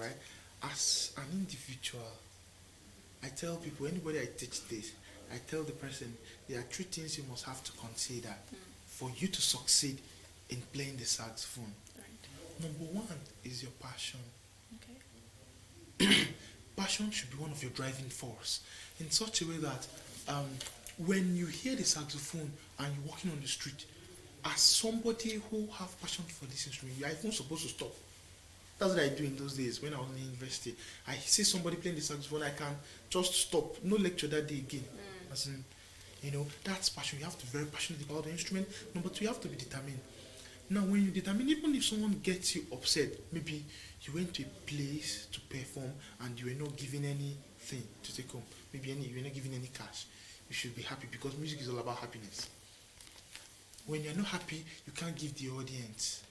right? As an individual, I tell people, anybody I teach this, I tell the person there are three things you must have to consider for you to succeed in playing the saxophone. Right. Number one is your passion. Okay. Passion should be one of your driving force in such a way that um, when you hear the saxophone and you're walking on the street, as somebody who have passion for this instrument, you are even supposed to stop. That's what I do in those days when I was in university. I see somebody playing the saxophone, I can just stop. No lecture that day again. As in, that's passion. You have to be very passionate about the instrument. Number two, you have to be determined. Now, when you determine, even if someone gets you upset, maybe you went to a place to perform and you were not given anything to take home, maybe you were not given any cash, you should be happy because music is all about happiness. When you're not happy, you can't give the audience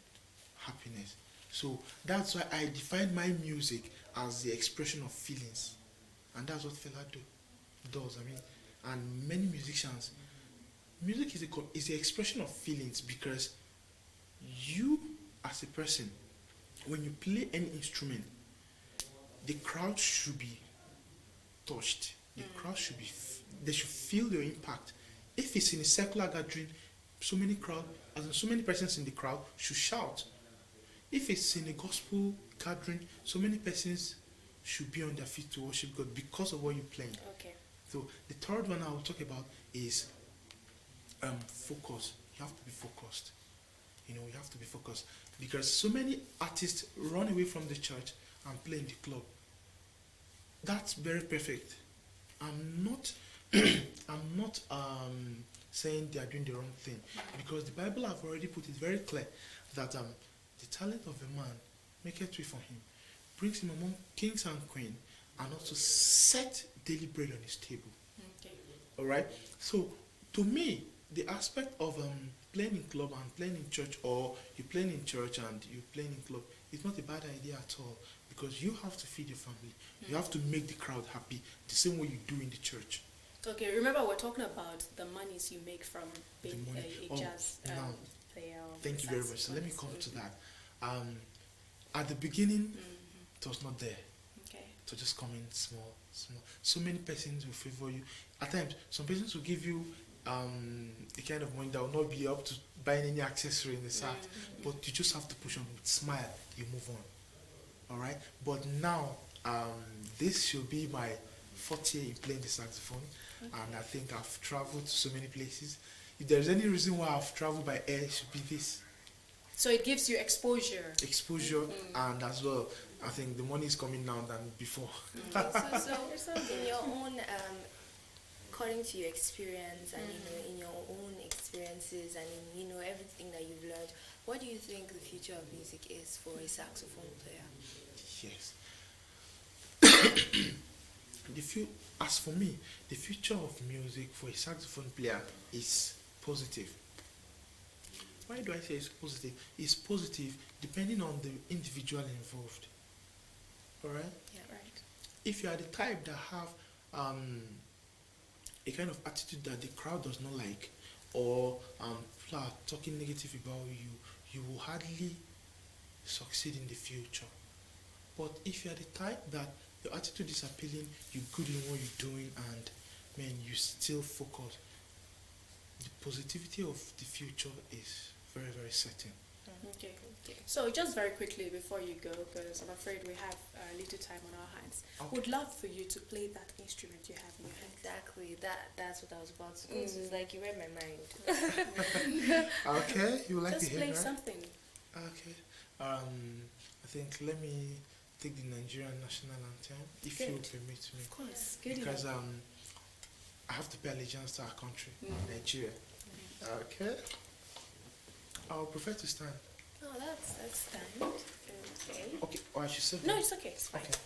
happiness. So that's why I define my music as the expression of feelings, and that's what Fela does. I mean, and many musicians, music is the expression of feelings because you, as a person, when you play any instrument, the crowd should be touched. The crowd should they should feel your impact. If it's in a secular gathering, so many persons in the crowd should shout. If it's in a gospel gathering, so many persons should be on their feet to worship God because of what you're playing. Okay. So the third one I will talk about is focus. You have to be focused. You have to be focused because so many artists run away from the church and play in the club. That's very perfect. I'm not saying they are doing the wrong thing because the Bible have already put it very clear that the talent of a man maketh way for him, brings him among kings and queens, and also set daily bread on his table. Okay. All right. So to me, the aspect of playing in club and playing in church, or you playing in church and you playing in club, it's not a bad idea at all because you have to feed your family. You have to make the crowd happy the same way you do in the church. Okay, remember we're talking about the monies you make from being a jazz player. Thank you very much. So let me come to that. At the beginning, it was not there. Okay. So just come in small. So many persons will favor you. At times, some persons will give you a kind of money that will not be up to buying any accessory in the sax, but you just have to push on with smile. You move on. All right. But now, this should be my fourth year in playing the saxophone, and I think I've traveled to so many places. If there's any reason why I've traveled by air, it should be this. So it gives you exposure. And as well, I think the money is coming now than before. So in your own, according to your experience and in your own experiences and in everything that you've learned, what do you think the future of music is for a saxophone player? Yes. As for me, the future of music for a saxophone player is positive. Why do I say it's positive? It's positive depending on the individual involved. Alright? Yeah, right. If you are the type that have a kind of attitude that the crowd does not like, or people are talking negative about you, you will hardly succeed in the future. But if you are the type that your attitude is appealing, you're good in what you're doing, and you still focus, the positivity of the future is very, very certain. Okay. So just very quickly before you go, because I'm afraid we have little time on our hands. Okay. Would love for you to play that instrument you have in your hand. Exactly. That's what I was about to say. It's like you read my mind. Okay, you would like Just to hear play that? something. Okay. I think let me take the Nigerian national anthem, if you Good. permit me. Of course. Good Because enough. I have to pay allegiance to our country, Nigeria. Okay. I would prefer to stand. Oh, that's stand. Okay. Okay, or I should sit No, down. it's okay. It's fine. Okay.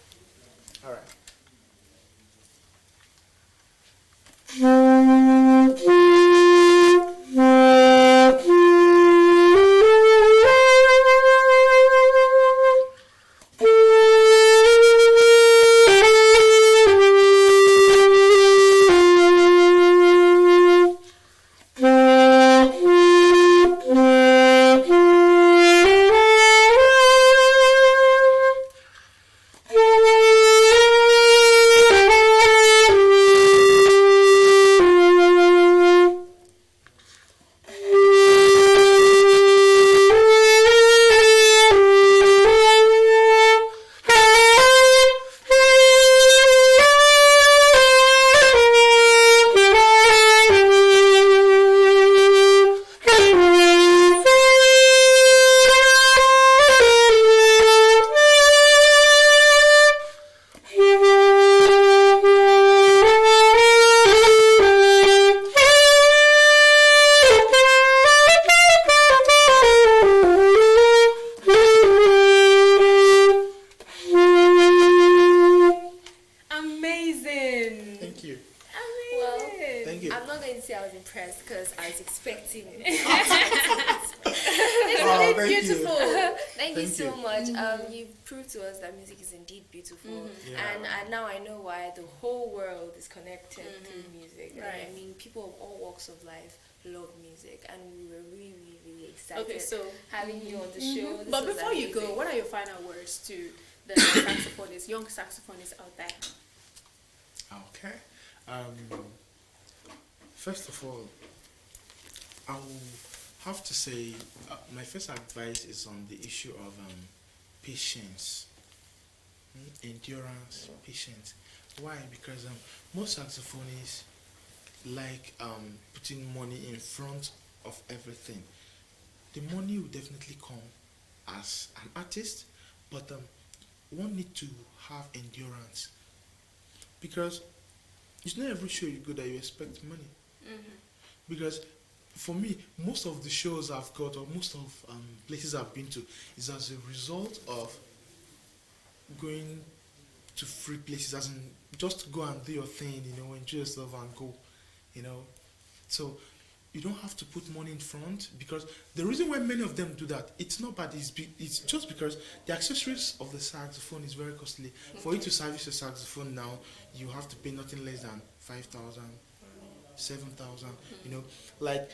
All right. expecting it. Oh, It's beautiful. Thank you Thank so you. much. You've proved to us that music is indeed beautiful, Yeah. and now I know why the whole world is connected through music. Right. I mean, people of all walks of life love music, and we were really, really excited. Okay, so having you on the show. This but was before you go, amazing. what are your final words to the saxophonists, young saxophonists out there? Okay. First of all, I will have to say my first advice is on the issue of patience, endurance, patience. Why? Because most saxophonists like putting money in front of everything. The money will definitely come as an artist, but one need to have endurance, because it's not every show you go that you expect money. Because for me, most of the shows I've got, or most of places I've been to, is as a result of going to free places, as in just go and do your thing, enjoy yourself and go, So you don't have to put money in front, because the reason why many of them do that, it's not bad, it's just because the accessories of the saxophone is very costly. For you to service a saxophone now, you have to pay nothing less than 5,000, 7,000, like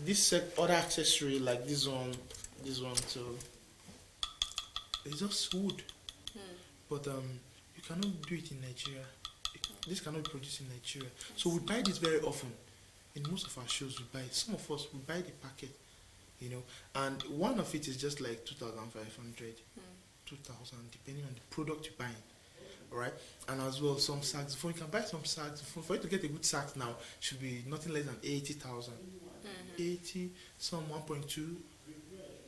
this other accessory, like this one too, it's just wood. But you cannot do it in Nigeria. This cannot be produced in Nigeria. So we buy this very often. In most of our shows we buy it. Some of us we buy the packet, and one of it is just like 2,500, 2,000, depending on the product you're buying. Alright? And as well, some saxophone, you can buy some saxophone. For you to get a good sax now, should be nothing less than 80,000. 80, some 1.2,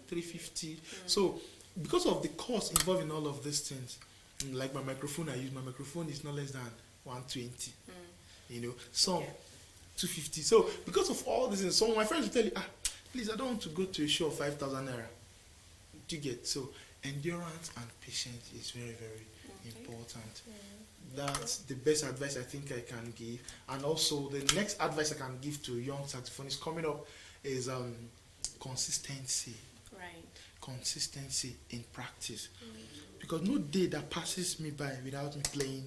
350. So because of the cost involved in all of these things, like my microphone my microphone is not less than 120. Some 250. So because of all these things, some of my friends will tell you, please, I don't want to go to a show of 5,000 naira. Do you get? So endurance and patience is very, very important. That's the best advice I think I can give. And also the next advice I can give to young saxophonists coming up is consistency. Right. Consistency in practice. Because no day that passes me by without me playing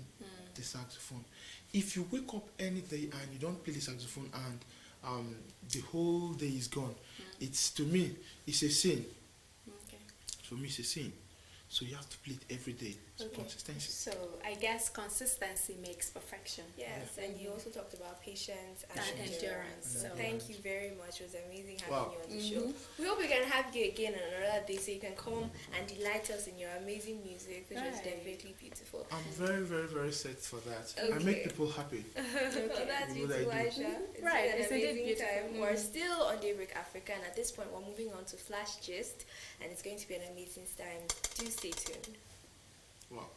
the saxophone. If you wake up any day and you don't play the saxophone and the whole day is gone, to me it's a sin. Okay. For me it's a sin. So you have to play it every day. So consistency. So I guess consistency makes perfection. Yes, and you also talked about patience and endurance. So So thank you very much. It was amazing having Wow. you on the show. We hope we can have you again on another day so you can come and delight us in your amazing music, which was Right. definitely beautiful. I'm very, very, very set for that. I Okay. make people happy. Well, that's What I beautiful, do. Aisha. It's Right, been it's an indeed amazing beautiful. time. We're still on Daybreak Africa, and at this point, we're moving on to Flash Gist, and it's going to be an amazing time. Do stay tuned. Wow.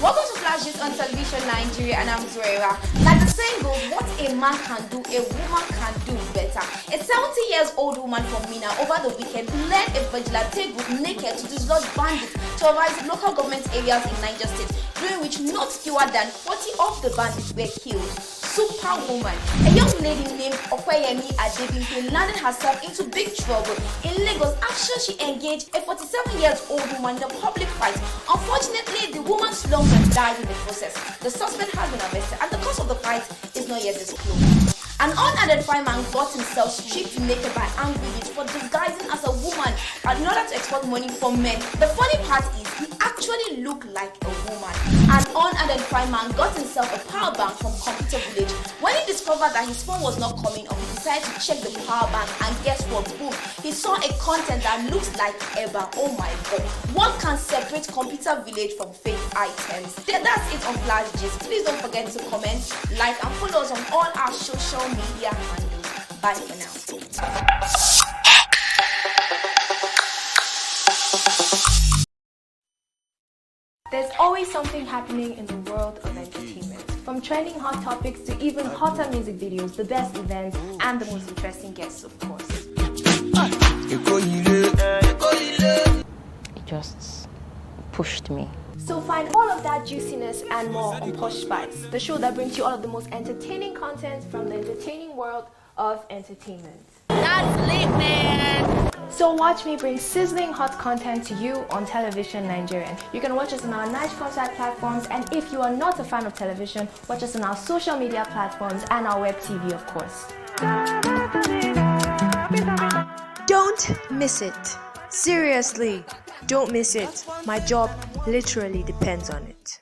Welcome to Flash Gist on Television Nigeria, and I'm Zoera. Like the saying goes, what a man can do, a woman can do better. A 70-year-old woman from Mina over the weekend led a vigilante group naked to dislodge bandits terrorizing local government areas in Niger State, during which not fewer than 40 of the bandits were killed. Superwoman. A young lady named Okweyemi Adebimpe landed herself into big trouble in Lagos after she engaged a 47-year-old woman in a public fight. Unfortunately, the woman slumped and died in the process. The suspect has been arrested, and the cause of the fight is not yet disclosed. An unidentified man got himself stripped naked by angry youths for disguising as a woman in order to export money from men. The funny part is, he actually looked like a woman. An unidentified man got himself a power bank from Computer Village. When he discovered that his phone was not coming up, he decided to check the power bank, and guess what? Boom! He saw a content that looks like Eba. Oh my god. What can separate Computer Village from fake items? That's it on Flash Gist. Please don't forget to comment, like, and follow us on all our social media handles. Bye for now. There's always something happening in the world of entertainment. From trending hot topics to even hotter music videos, the best events, and the most interesting guests, of course. It just pushed me. So find all of that juiciness and more on Posh Spice, the show that brings you all of the most entertaining content from the entertaining world of entertainment. That's lit, man. So watch me bring sizzling hot content to you on Television Nigerian. You can watch us on our nice concert platforms, and if you are not a fan of television, watch us on our social media platforms and our web TV, of course. Don't miss it. Seriously, don't miss it. My job literally depends on it.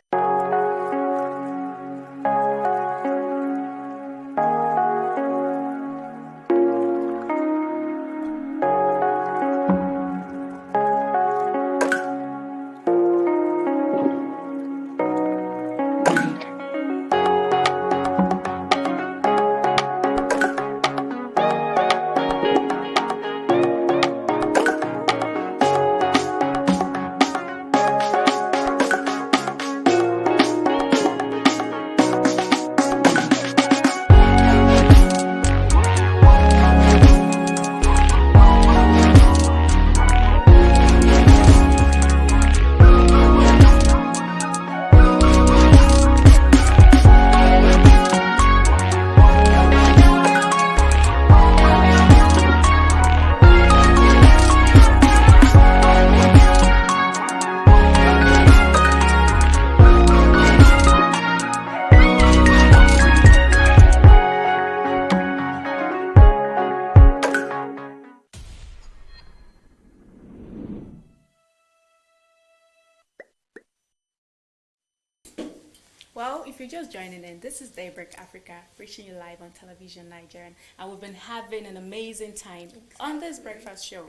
Well, if you're just joining in, this is Daybreak Africa, reaching you live on Television Nigerian, and we've been having an amazing time on this breakfast show.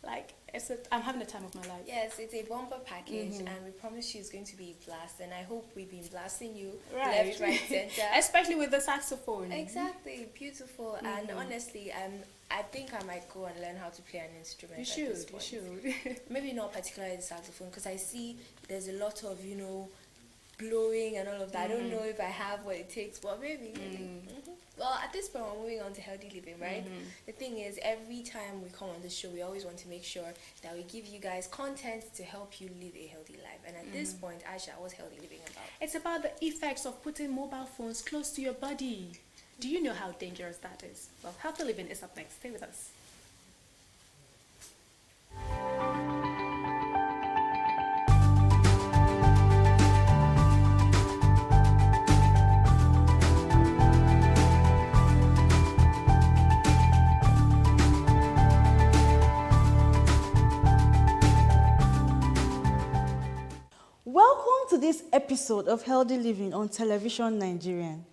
Like, I'm having the time of my life. Yes, it's a bumper package, and we promise you it's going to be a blast. And I hope we've been blasting you left, right, center. Especially with the saxophone. Exactly, beautiful. And honestly, I think I might go and learn how to play an instrument. You should. Maybe not particularly the saxophone, because I see there's a lot of, blowing and all of that. I don't know if I have what it takes, but maybe. Well, at this point, we're moving on to healthy living, right? The thing is, every time we come on this show, we always want to make sure that we give you guys content to help you live a healthy life. And at this point, Aisha, what's healthy living about? It's about the effects of putting mobile phones close to your body. Do you know how dangerous that is? Well, healthy living is up next. Stay with us. Welcome to this episode of Healthy Living on Television Nigerian.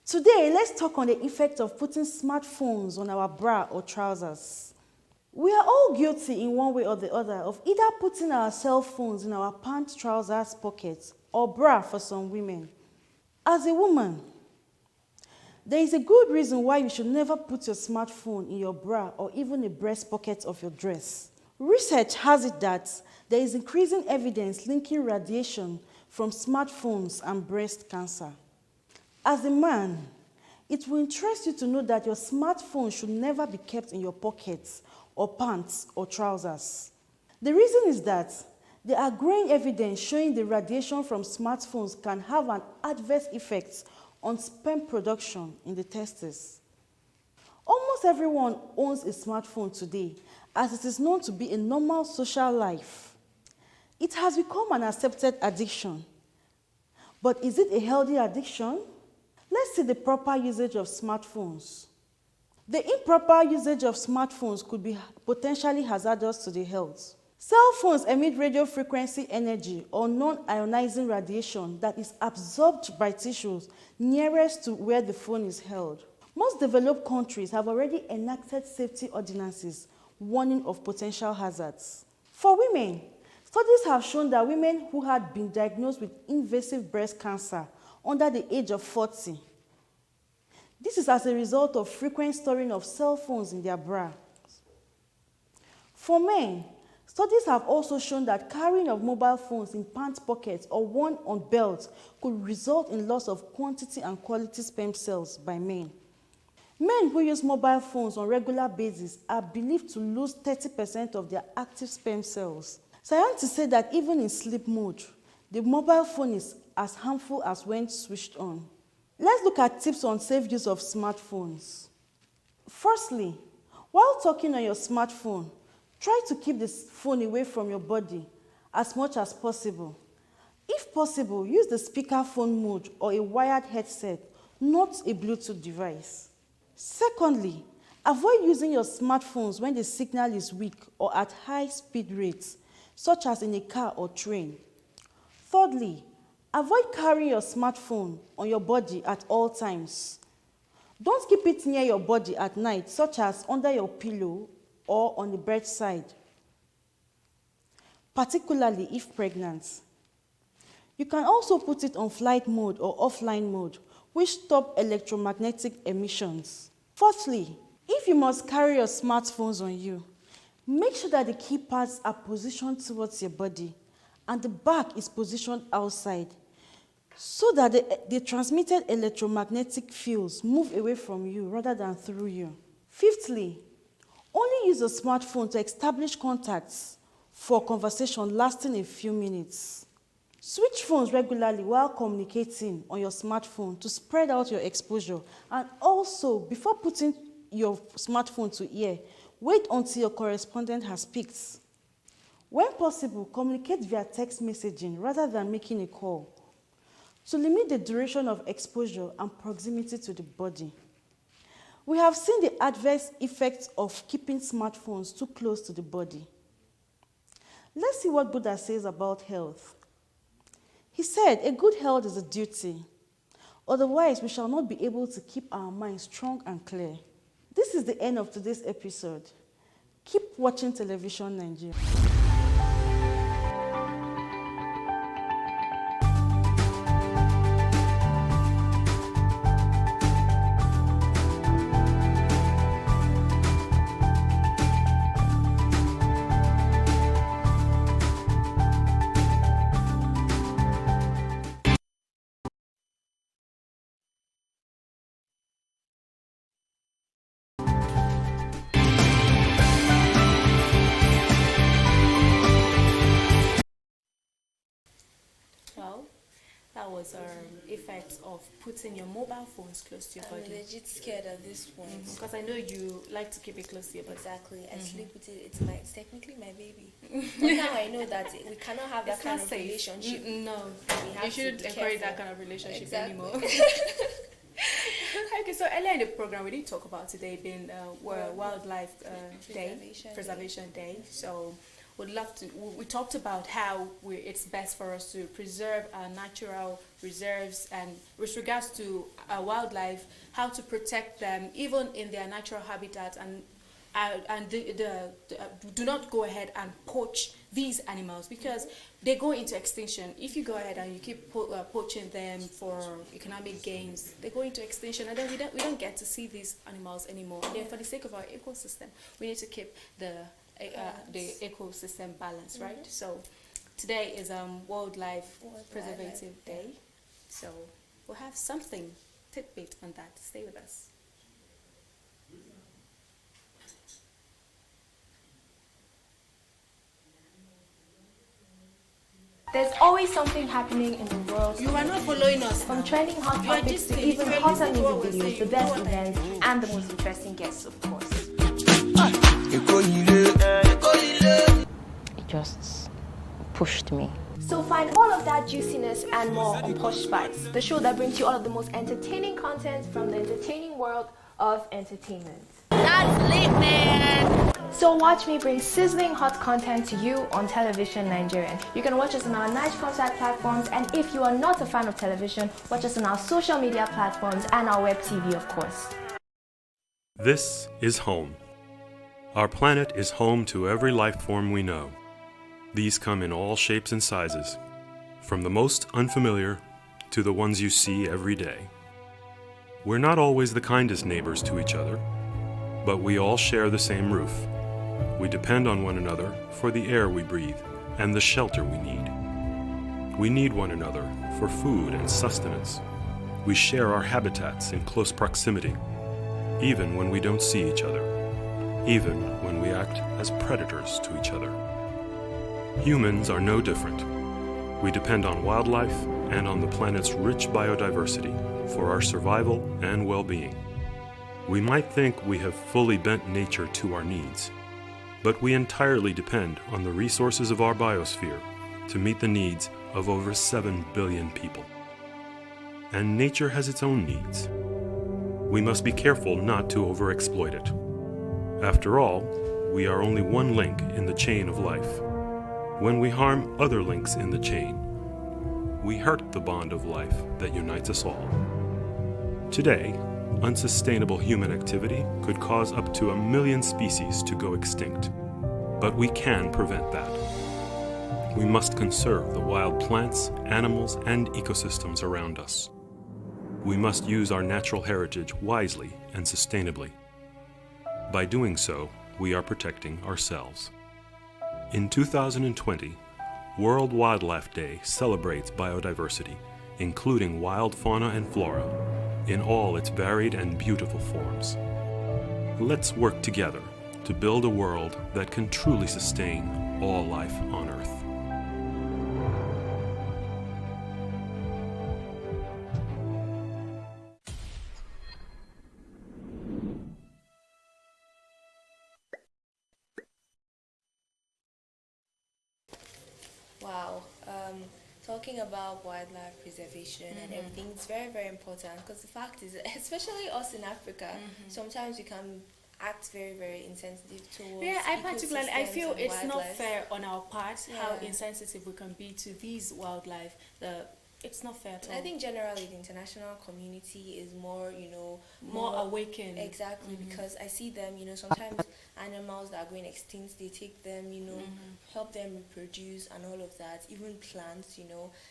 Today, let's talk on the effect of putting smartphones on our bra or trousers. We are all guilty in one way or the other of either putting our cell phones in our pants, trousers, pockets, or bra for some women. As a woman, there is a good reason why you should never put your smartphone in your bra or even a breast pocket of your dress. Research has it that there is increasing evidence linking radiation from smartphones and breast cancer. As a man, it will interest you to know that your smartphone should never be kept in your pockets or pants or trousers. The reason is that there are growing evidence showing the radiation from smartphones can have an adverse effect on sperm production in the testes. Almost everyone owns a smartphone today, as it is known to be a normal social life. It has become an accepted addiction. But is it a healthy addiction? Let's see the proper usage of smartphones. The improper usage of smartphones could be potentially hazardous to the health. Cell phones emit radio frequency energy or non-ionizing radiation that is absorbed by tissues nearest to where the phone is held. Most developed countries have already enacted safety ordinances warning of potential hazards. For women, studies have shown that women who had been diagnosed with invasive breast cancer under the age of 40. This is as a result of frequent storing of cell phones in their bra. For men, studies have also shown that carrying of mobile phones in pant pockets or worn on belts could result in loss of quantity and quality sperm cells by men. Men who use mobile phones on a regular basis are believed to lose 30% of their active sperm cells. Scientists say that even in sleep mode, the mobile phone is as harmful as when switched on. Let's look at tips on safe use of smartphones. Firstly, while talking on your smartphone, try to keep the phone away from your body as much as possible. If possible, use the speakerphone mode or a wired headset, not a Bluetooth device. Secondly, avoid using your smartphones when the signal is weak or at high speed rates, such as in a car or train. Thirdly, avoid carrying your smartphone on your body at all times. Don't keep it near your body at night, such as under your pillow or on the bedside, particularly if pregnant. You can also put it on flight mode or offline mode, which stop electromagnetic emissions. Fourthly, if you must carry your smartphones on you, make sure that the keypads are positioned towards your body and the back is positioned outside, so that the transmitted electromagnetic fields move away from you rather than through you. Fifthly, only use a smartphone to establish contacts for conversation lasting a few minutes. Switch phones regularly while communicating on your smartphone to spread out your exposure. And also, before putting your smartphone to ear, wait until your correspondent has picked. When possible, communicate via text messaging rather than making a call, to limit the duration of exposure and proximity to the body. We have seen the adverse effects of keeping smartphones too close to the body. Let's see what Buddha says about health. He said, a good health is a duty. Otherwise, we shall not be able to keep our minds strong and clear. This is the end of today's episode. Keep watching Television Nigeria. Well, that was effects of putting your mobile phones close to your I'm body. legit scared at this point. Because I know you like to keep it close to your body. Exactly. I sleep with it. It's technically my baby. But now I know that we cannot have that It's kind not of safe. relationship. No, We have you to shouldn't be encourage that careful. kind of relationship Exactly. anymore. Okay, so earlier in the program, we did talk about today being Wildlife Preservation Day. So would love to. We talked about how it's best for us to preserve our natural reserves, and with regards to wildlife, how to protect them even in their natural habitat, and do not go ahead and poach these animals because they go into extinction. If you go ahead and you keep poaching them for economic gains, they go into extinction, and then we don't get to see these animals anymore. And then for the sake of our ecosystem, we need to keep the ecosystem balance, right? So today is Wildlife Preservative Day. So we'll have something tidbit on that. Stay with us. There's always something happening in the world. You are not following us. From trending hot You are topics just to saying, even if you are hotter listening to what music we're videos, saying, the you best know what I events, mean. and the most interesting guests, of course. It just pushed me. So find all of that juiciness and more on Posh Spice, the show that brings you all of the most entertaining content from the entertaining world of entertainment. That's lit, man. So watch me bring sizzling hot content to you on Television Nigerian. You can watch us on our nice concert platforms, and if you are not a fan of television, watch us on our social media platforms and our web TV, of course. This is home. Our planet is home to every life form we know. These come in all shapes and sizes, from the most unfamiliar to the ones you see every day. We're not always the kindest neighbors to each other, but we all share the same roof. We depend on one another for the air we breathe and the shelter we need. We need one another for food and sustenance. We share our habitats in close proximity, even when we don't see each other, even when we act as predators to each other. Humans are no different. We depend on wildlife and on the planet's rich biodiversity for our survival and well-being. We might think we have fully bent nature to our needs, but we entirely depend on the resources of our biosphere to meet the needs of over 7 billion people. And nature has its own needs. We must be careful not to overexploit it. After all, we are only one link in the chain of life. When we harm other links in the chain, we hurt the bond of life that unites us all. Today, unsustainable human activity could cause up to 1 million species to go extinct. But we can prevent that. We must conserve the wild plants, animals, and ecosystems around us. We must use our natural heritage wisely and sustainably. By doing so, we are protecting ourselves. In 2020, World Wildlife Day celebrates biodiversity, including wild fauna and flora, in all its varied and beautiful forms. Let's work together to build a world that can truly sustain all life on Earth. Wow. Talking about wildlife preservation and everything, it's very, very important because the fact is, especially us in Africa, sometimes we can act very, very insensitive towards I particularly feel ecosystems and it's not wildlife. fair on our part how Yeah. insensitive we can be to these wildlife. It's not fair at all. I think generally the international community is more, more awakened. Exactly, because I see them, sometimes animals that are going extinct, they take them, help them reproduce and all of that, even plants,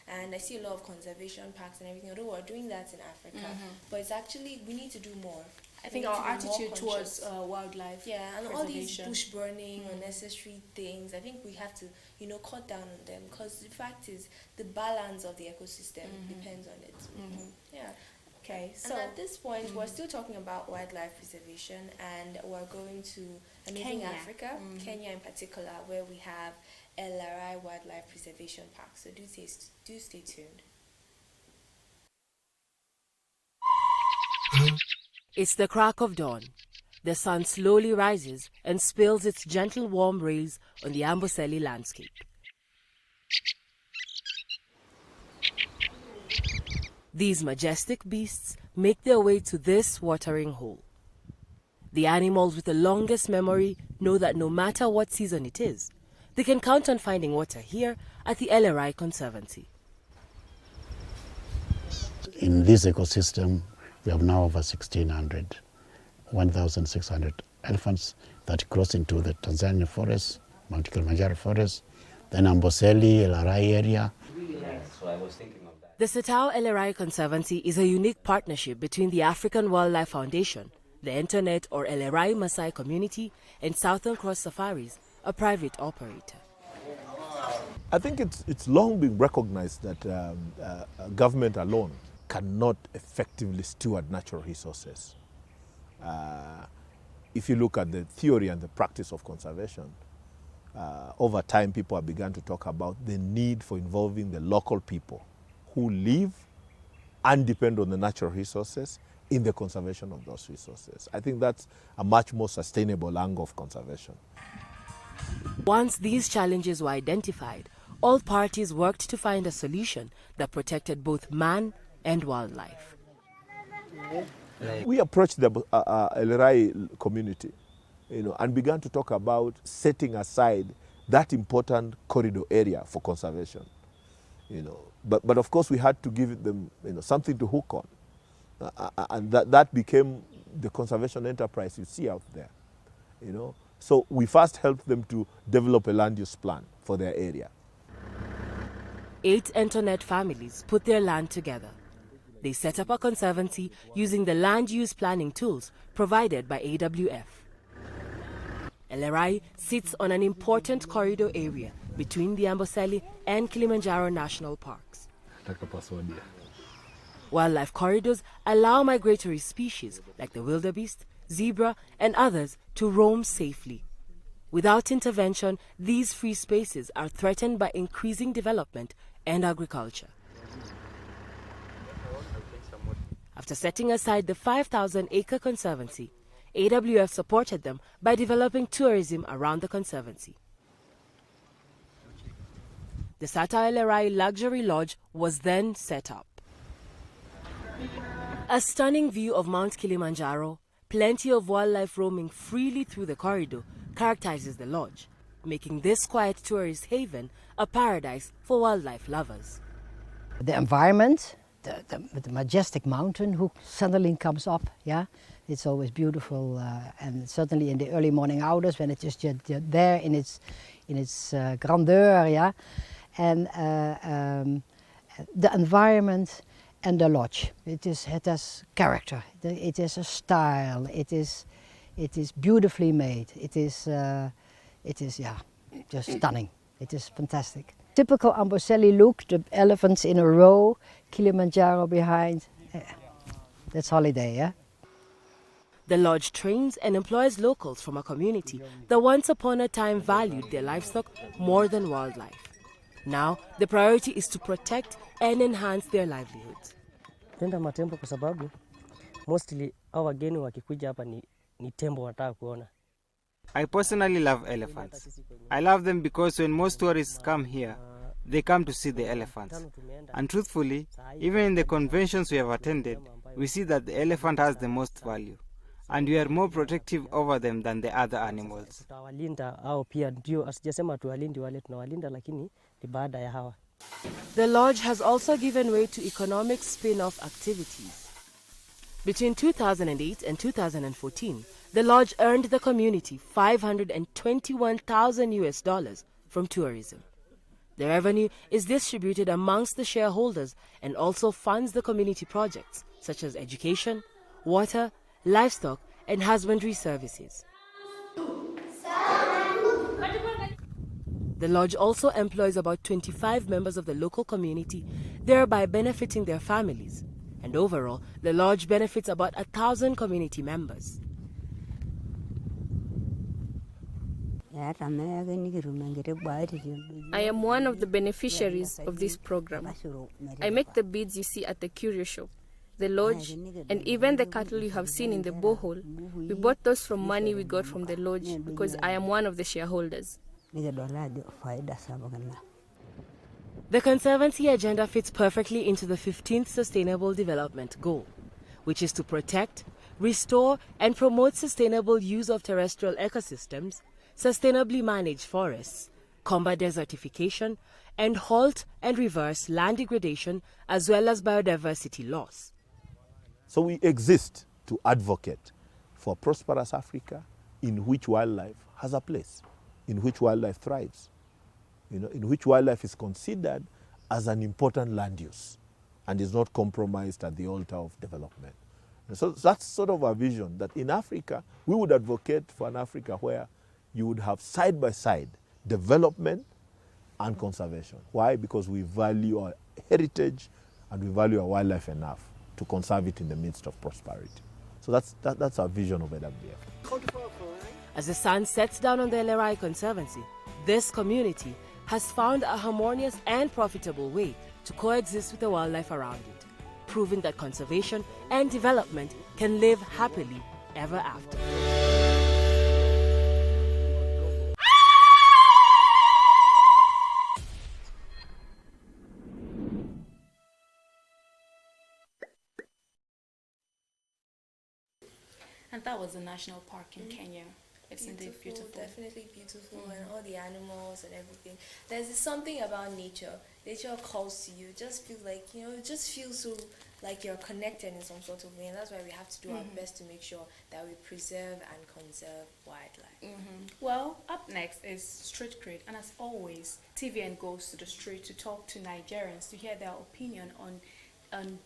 and I see a lot of conservation parks and everything, although we're doing that in Africa, but it's actually, we need to do more. I think We need our to be more attitude towards conscious. wildlife. Yeah, and all these preservation. bush burning, unnecessary things, I think we have to, cut down on them because the fact is the balance of the ecosystem depends on it. Yeah. Okay, So so at this point, we're still talking about wildlife preservation, and we're going to amazing Kenya. Africa, Kenya in particular, where we have LRI Wildlife Preservation Park. So do stay tuned. It's the crack of dawn. The sun slowly rises and spills its gentle warm rays on the Amboseli landscape. These majestic beasts make their way to this watering hole. The animals with the longest memory know that no matter what season it is, they can count on finding water here at the LRI Conservancy. In this ecosystem, we have now over 1,600 elephants that cross into the Tanzania forest, Mount Kilimanjaro forest, then Amboseli, LRI area. The Setao LRI Conservancy is a unique partnership between the African Wildlife Foundation, the Internet or LRI Maasai community, and Southern Cross Safaris, a private operator. I think it's long been recognized that government alone cannot effectively steward natural resources. If you look at the theory and the practice of conservation, over time people have begun to talk about the need for involving the local people who live and depend on the natural resources in the conservation of those resources. I think that's a much more sustainable angle of conservation. Once these challenges were identified, all parties worked to find a solution that protected both man and wildlife. We approached the LRI community, and began to talk about setting aside that important corridor area for conservation. But of course we had to give them something to hook on, and that became the conservation enterprise you see out there. So we first helped them to develop a land use plan for their area. 8 Internet families put their land together. They set up a conservancy using the land use planning tools provided by AWF. LRI sits on an important corridor area between the Amboseli and Kilimanjaro National Parks. Wildlife corridors allow migratory species like the wildebeest, zebra, and others to roam safely. Without intervention, these free spaces are threatened by increasing development and agriculture. After setting aside the 5,000-acre conservancy, AWF supported them by developing tourism around the conservancy. The Sata El Erai Luxury Lodge was then set up. A stunning view of Mount Kilimanjaro, plenty of wildlife roaming freely through the corridor characterizes the lodge, making this quiet tourist haven a paradise for wildlife lovers. The environment, the majestic mountain who suddenly comes up, yeah, it's always beautiful, and certainly in the early morning hours when it is just there in its grandeur, yeah, and the environment and the lodge. It has character. It is a style. It is beautifully made. It is yeah, just stunning. It is fantastic. Typical Amboseli look, the elephants in a row, Kilimanjaro behind. That's holiday, yeah? The lodge trains and employs locals from a community that once upon a time valued their livestock more than wildlife. Now, the priority is to protect and enhance their livelihoods. Napenda matembo kwa sababu mostly hao wageni wakikuja hapa ni tembo wanataka kuona. I personally love elephants. I love them because when most tourists come here, they come to see the elephants. And truthfully, even in the conventions we have attended, we see that the elephant has the most value. And we are more protective over them than the other animals. Tutawalinda hao pia, ndio asijasema tuwalindi wale, tunawalinda lakini ni baada ya hawa. The lodge has also given way to economic spin-off activities. Between 2008 and 2014, the lodge earned the community $521,000 from tourism. The revenue is distributed amongst the shareholders and also funds the community projects such as education, water, livestock, and husbandry services. The lodge also employs about 25 members of the local community, thereby benefiting their families. And overall, the lodge benefits about 1,000 community members. I am one of the beneficiaries of this program. I make the beads you see at the curio shop, the lodge, and even the cattle you have seen in the borehole. We bought those from money we got from the lodge because I am one of the shareholders. The Conservancy agenda fits perfectly into the 15th Sustainable Development Goal, which is to protect, restore, and promote sustainable use of terrestrial ecosystems, sustainably manage forests, combat desertification, and halt and reverse land degradation as well as biodiversity loss. So we exist to advocate for a prosperous Africa in which wildlife has a place, in which wildlife thrives, in which wildlife is considered as an important land use and is not compromised at the altar of development. And so that's sort of a vision that in Africa, we would advocate for an Africa where you would have side-by-side development and conservation. Why? Because we value our heritage and we value our wildlife enough to conserve it in the midst of prosperity. So that's our vision of AWF. As the sun sets down on the El Erai Conservancy, this community has found a harmonious and profitable way to coexist with the wildlife around it, proving that conservation and development can live happily ever after. And that was the national park in Kenya. It's indeed beautiful. Definitely beautiful, and all the animals and everything. There's something about nature. Nature calls to you. Just feels like, it just feels so like you're connected in some sort of way, and that's why we have to do our best to make sure that we preserve and conserve wildlife. Well, up next is Street Cred, and as always, TVN goes to the street to talk to Nigerians to hear their opinion on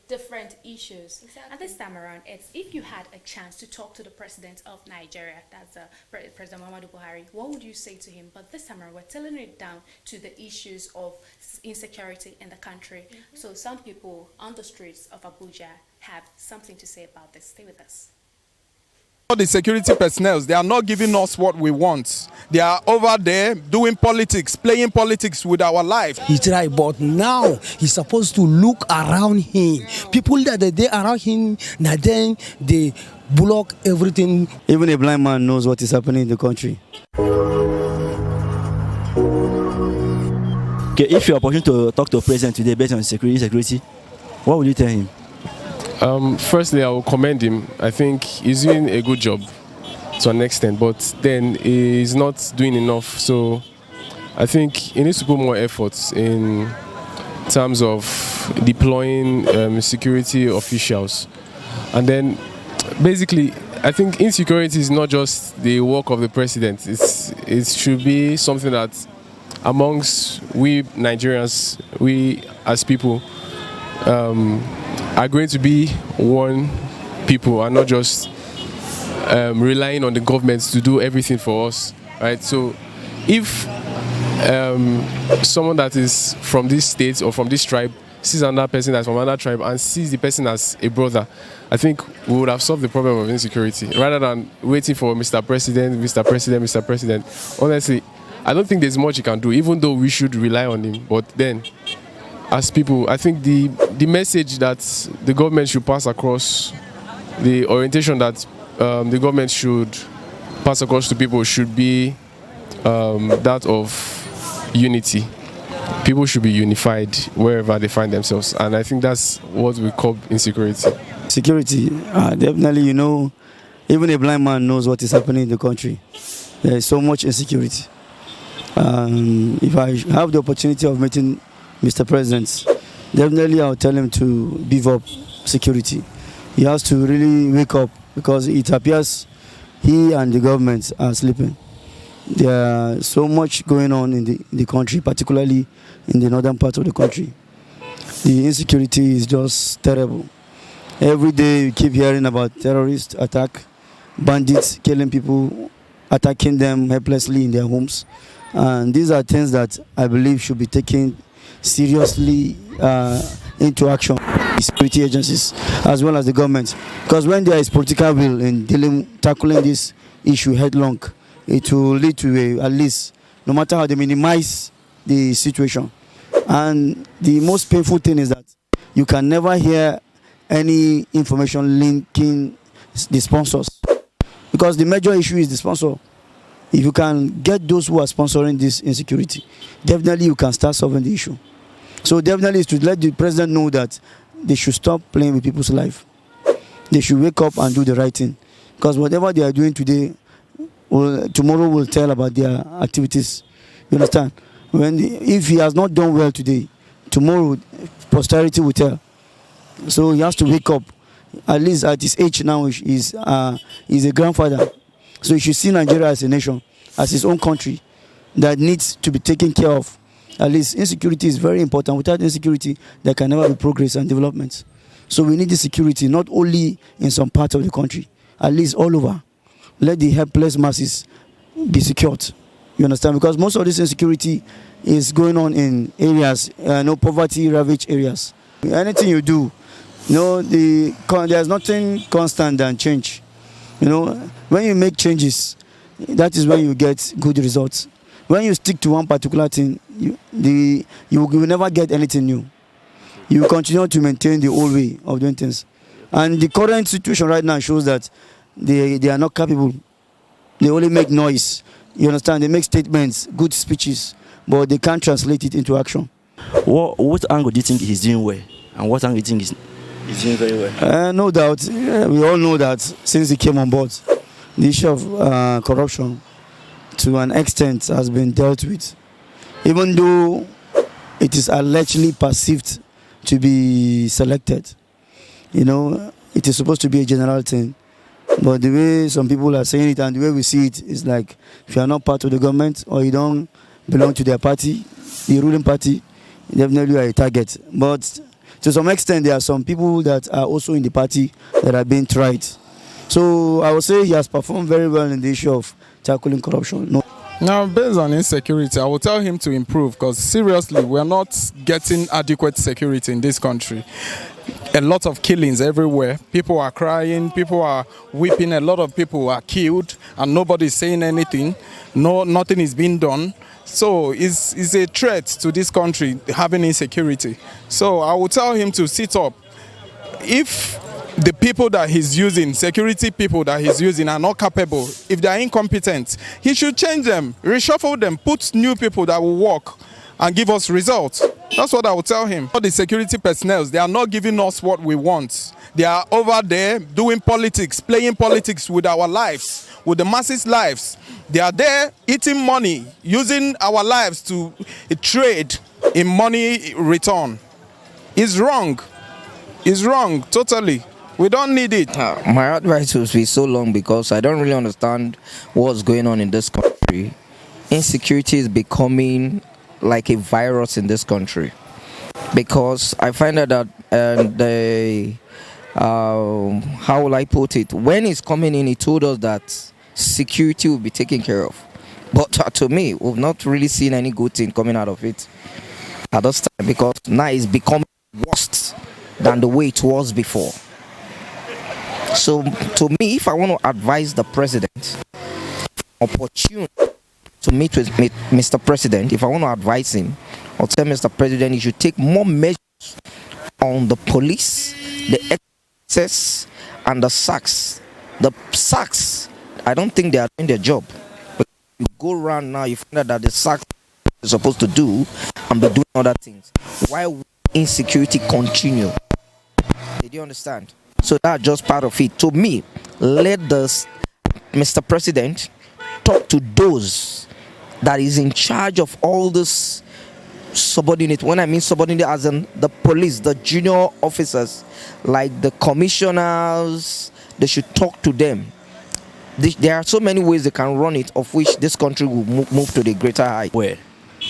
different issues. Exactly. And this time around, it's if you had a chance to talk to the president of Nigeria, that's President Muhammadu Buhari, what would you say to him? But this time around, we're tailing it down to the issues of insecurity in the country. So some people on the streets of Abuja have something to say about this. Stay with us. All the security personnel, they are not giving us what we want. They are over there doing politics, playing politics with our life. He tried, but now he's supposed to look around him. People that are there around him, now then they block everything. Even a blind man knows what is happening in the country. Okay, if you are opportunity to talk to the president today based on security, what would you tell him? Firstly, I will commend him. I think he's doing a good job to an extent, but then he's not doing enough. So I think he needs to put more efforts in terms of deploying security officials. And then basically, I think insecurity is not just the work of the president. It should be something that amongst we Nigerians, we as people, are going to be one people and not just relying on the government to do everything for us, right? So if someone that is from this state or from this tribe sees another person that's from another tribe and sees the person as a brother, I think we would have solved the problem of insecurity rather than waiting for Mr. President, Mr. President, Mr. President. Honestly, I don't think there's much he can do, even though we should rely on him. But then, as people, I think the message that the government should pass across, the orientation that the government should pass across to people should be that of unity. People should be unified wherever they find themselves, and I think that's what we call insecurity. Security, definitely, you know, even a blind man knows what is happening in the country. There is so much insecurity. If I have the opportunity of meeting Mr. President, definitely I'll tell him to beef up security. He has to really wake up because it appears he and the government are sleeping. There's so much going on in the country, particularly in the northern part of the country. The insecurity is just terrible. Every day you keep hearing about terrorist attack, bandits killing people, attacking them helplessly in their homes. And these are things that I believe should be taken seriously into action. The security agencies as well as the government. Because when there is political will in tackling this issue headlong, it will lead to at least, no matter how they minimize the situation. And the most painful thing is that you can never hear any information linking the sponsors. Because the major issue is the sponsor. If you can get those who are sponsoring this insecurity, definitely you can start solving the issue. So definitely it's to let the president know that they should stop playing with people's life. They should wake up and do the right thing. Because whatever they are doing today, tomorrow will tell about their activities. You understand? If he has not done well today, tomorrow posterity will tell. So he has to wake up. At least at his age now, he's a grandfather. So he should see Nigeria as a nation, as his own country that needs to be taken care of. At least insecurity is very important. Without insecurity, there can never be progress and development. So we need the security not only in some part of the country, at least all over. Let the helpless masses be secured. You understand? Because most of this insecurity is going on in areas, poverty-ravaged areas. Anything you do, there's nothing constant than change. When you make changes, that is when you get good results. When you stick to one particular thing, you will never get anything new. You will continue to maintain the old way of doing things. And the current situation right now shows that they are not capable. They only make noise. You understand? They make statements, good speeches, but they can't translate it into action. What angle do you think he's doing well? And what angle do you think he's doing very well? No doubt. We all know that since he came on board, the issue of corruption to an extent has been dealt with. Even though it is allegedly perceived to be selected. It is supposed to be a general thing. But the way some people are saying it and the way we see it is like, if you are not part of the government or you don't belong to their party, the ruling party, definitely you are a target. But to some extent, there are some people that are also in the party that are being tried. So I would say he has performed very well in the issue of tackling corruption. Now, based on insecurity, I will tell him to improve because seriously, we are not getting adequate security in this country. a lot of killings everywhere. People are crying, people are weeping, a lot of people are killed, and nobody's saying anything. No, nothing is being done. So it's a threat to this country having insecurity. So I will tell him to sit up. If the people that he's using, security people that he's using, are not capable, if they are incompetent, he should change them, reshuffle them, put new people that will work and give us results. That's what I will tell him. All the security personnel, they are not giving us what we want. They are over there doing politics, playing politics with our lives, with the masses' lives. They are there eating money, using our lives to trade in money return. It's wrong. It's wrong, totally. We don't need it. My advice will be so long because I don't really understand what's going on in this country. Insecurity is becoming like a virus in this country, because I find out that how will I put it? When he's coming in, he told us that security will be taken care of. But to me, we've not really seen any good thing coming out of it at this time, because now it's becoming worse than the way it was before. So to me, if I want to advise the president, opportune to meet with Mr. President, if I want to advise him or tell Mr. President he should take more measures on the police, the excess and the SACs. The SACs, I don't think they are doing their job. But you go around now, you find out that the SACs are supposed to do and be doing other things. Why would insecurity continue? Did you understand? So that's just part of it. To me, let Mr. President talk to those that is in charge of all this subordinate. When I mean subordinate, as in the police, the junior officers, like the commissioners, they should talk to them. There are so many ways they can run it, of which this country will move to the greater height. Where?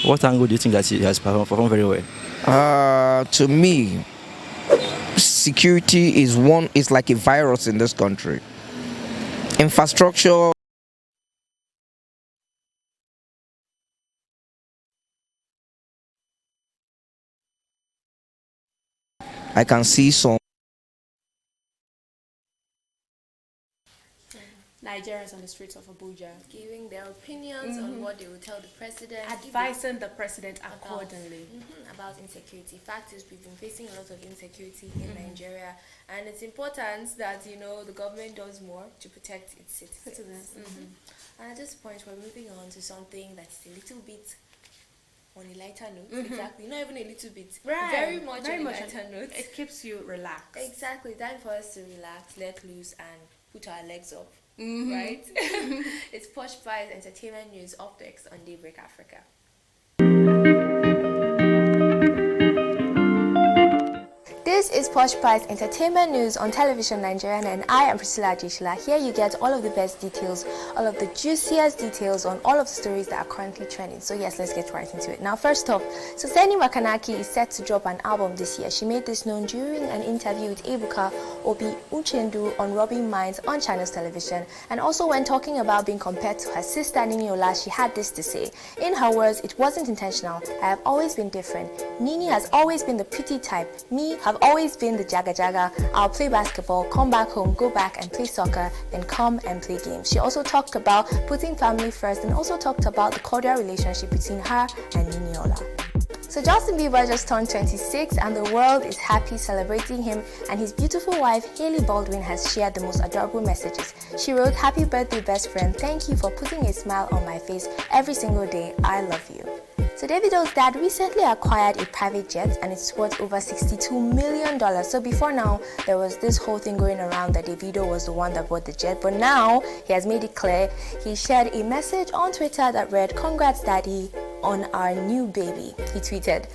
What angle do you think that he has performed very well? To me, security is like a virus in this country. Infrastructure. I can see some Nigerians on the streets of Abuja giving their opinions on what they will tell the president, advising the president accordingly about insecurity. Fact is, we've been facing a lot of insecurity in Nigeria, and it's important that the government does more to protect its citizens. And at this point, we're moving on to something that's a little bit on a lighter note. Exactly, not even a little bit, very much on a lighter note. It keeps you relaxed. Exactly, time for us to relax, let loose, and put our legs up. Right? It's Posh Pies Entertainment News up next on Daybreak Africa. This is Posh Pies Entertainment News on Television Nigerian, and I am Priscilla Jishla. Here you get all of the best details, all of the juiciest details on all of the stories that are currently trending. So yes, let's get right into it. Now, first off, Suseni Makanaki is set to drop an album this year. She made this known during an interview with Ebuka Obi Uchendu on Rubbing Minds on Channels Television, and also when talking about being compared to her sister Niniola, she had this to say. In her words, it wasn't intentional. I have always been different. Nini has always been the pretty type. Me have always been the jaga jaga. I'll play basketball, come back home, go back and play soccer, then come and play games. She also talked about putting family first, and also talked about the cordial relationship between her and Niniola. So Justin Bieber just turned 26, and the world is happy celebrating him, and his beautiful wife Hailey Baldwin has shared the most adorable messages. She wrote, "Happy birthday, best friend. Thank you for putting a smile on my face every single day. I love you." So Davido's dad recently acquired a private jet, and it's worth over $62 million. So before now, there was this whole thing going around that Davido was the one that bought the jet, but now he has made it clear. He shared a message on Twitter that read, "Congrats, Daddy, on our new baby," he tweeted.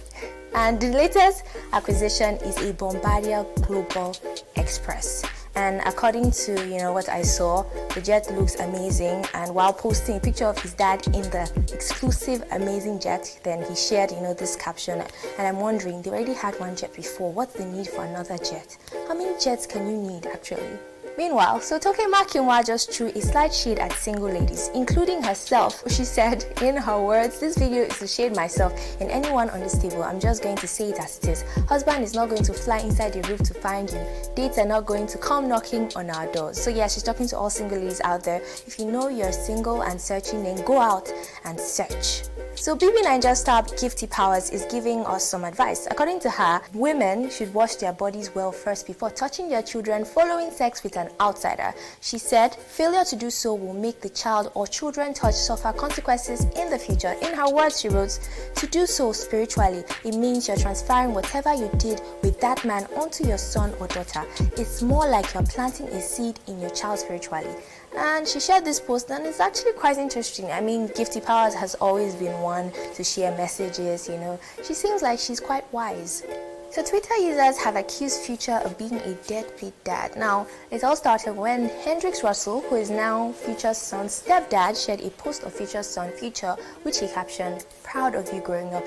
And the latest acquisition is a Bombardier Global Express. And according to what I saw, the jet looks amazing. And while posting a picture of his dad in the exclusive amazing jet, then he shared this caption. And I'm wondering, they already had one jet before. What's the need for another jet? How many jets can you need actually? Meanwhile, Sotoke Makinwa just threw a slight shade at single ladies, including herself. She said, in her words, this video is to shade myself and anyone on this table. I'm just going to say it as it is. Husband is not going to fly inside your roof to find you. Dates are not going to come knocking on our doors. So yeah, she's talking to all single ladies out there. If you know you're single and searching, then go out and search. So BB Niger star Gifty Powers is giving us some advice. According to her, women should wash their bodies well first before touching their children following sex with an outsider. She said, failure to do so will make the child or children touched suffer consequences in the future. In her words, she wrote, to do so spiritually, it means you're transferring whatever you did with that man onto your son or daughter. It's more like you're planting a seed in your child spiritually. And she shared this post, and it's actually quite interesting. I mean, Gifty Powers has always been one to share messages, you know. She seems like she's quite wise. So Twitter users have accused Future of being a deadbeat dad. Now, it all started when Hendrix Russell, who is now Future's son's stepdad, shared a post of Future's son Future, which he captioned, proud of you growing up,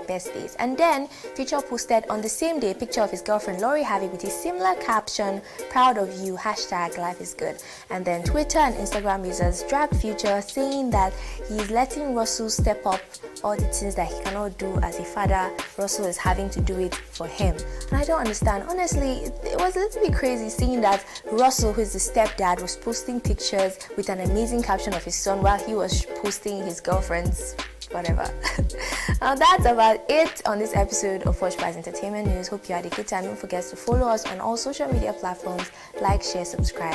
#best days. And then Future posted on the same day a picture of his girlfriend Lori Harvey with a similar caption, proud of you, #life is good. And then Twitter and Instagram users dragged Future, saying that he's letting Russell step up all the things that he cannot do as a father. Russell is having to do it for him. And I don't understand. Honestly, it was a little bit crazy seeing that Russell, who is the stepdad, was posting pictures with an amazing caption of his son while he was posting his girlfriend's whatever. Now that's about it on this episode of Watch Prize Entertainment News. Hope you had a good time. Don't forget to follow us on all social media platforms. Like, share, subscribe.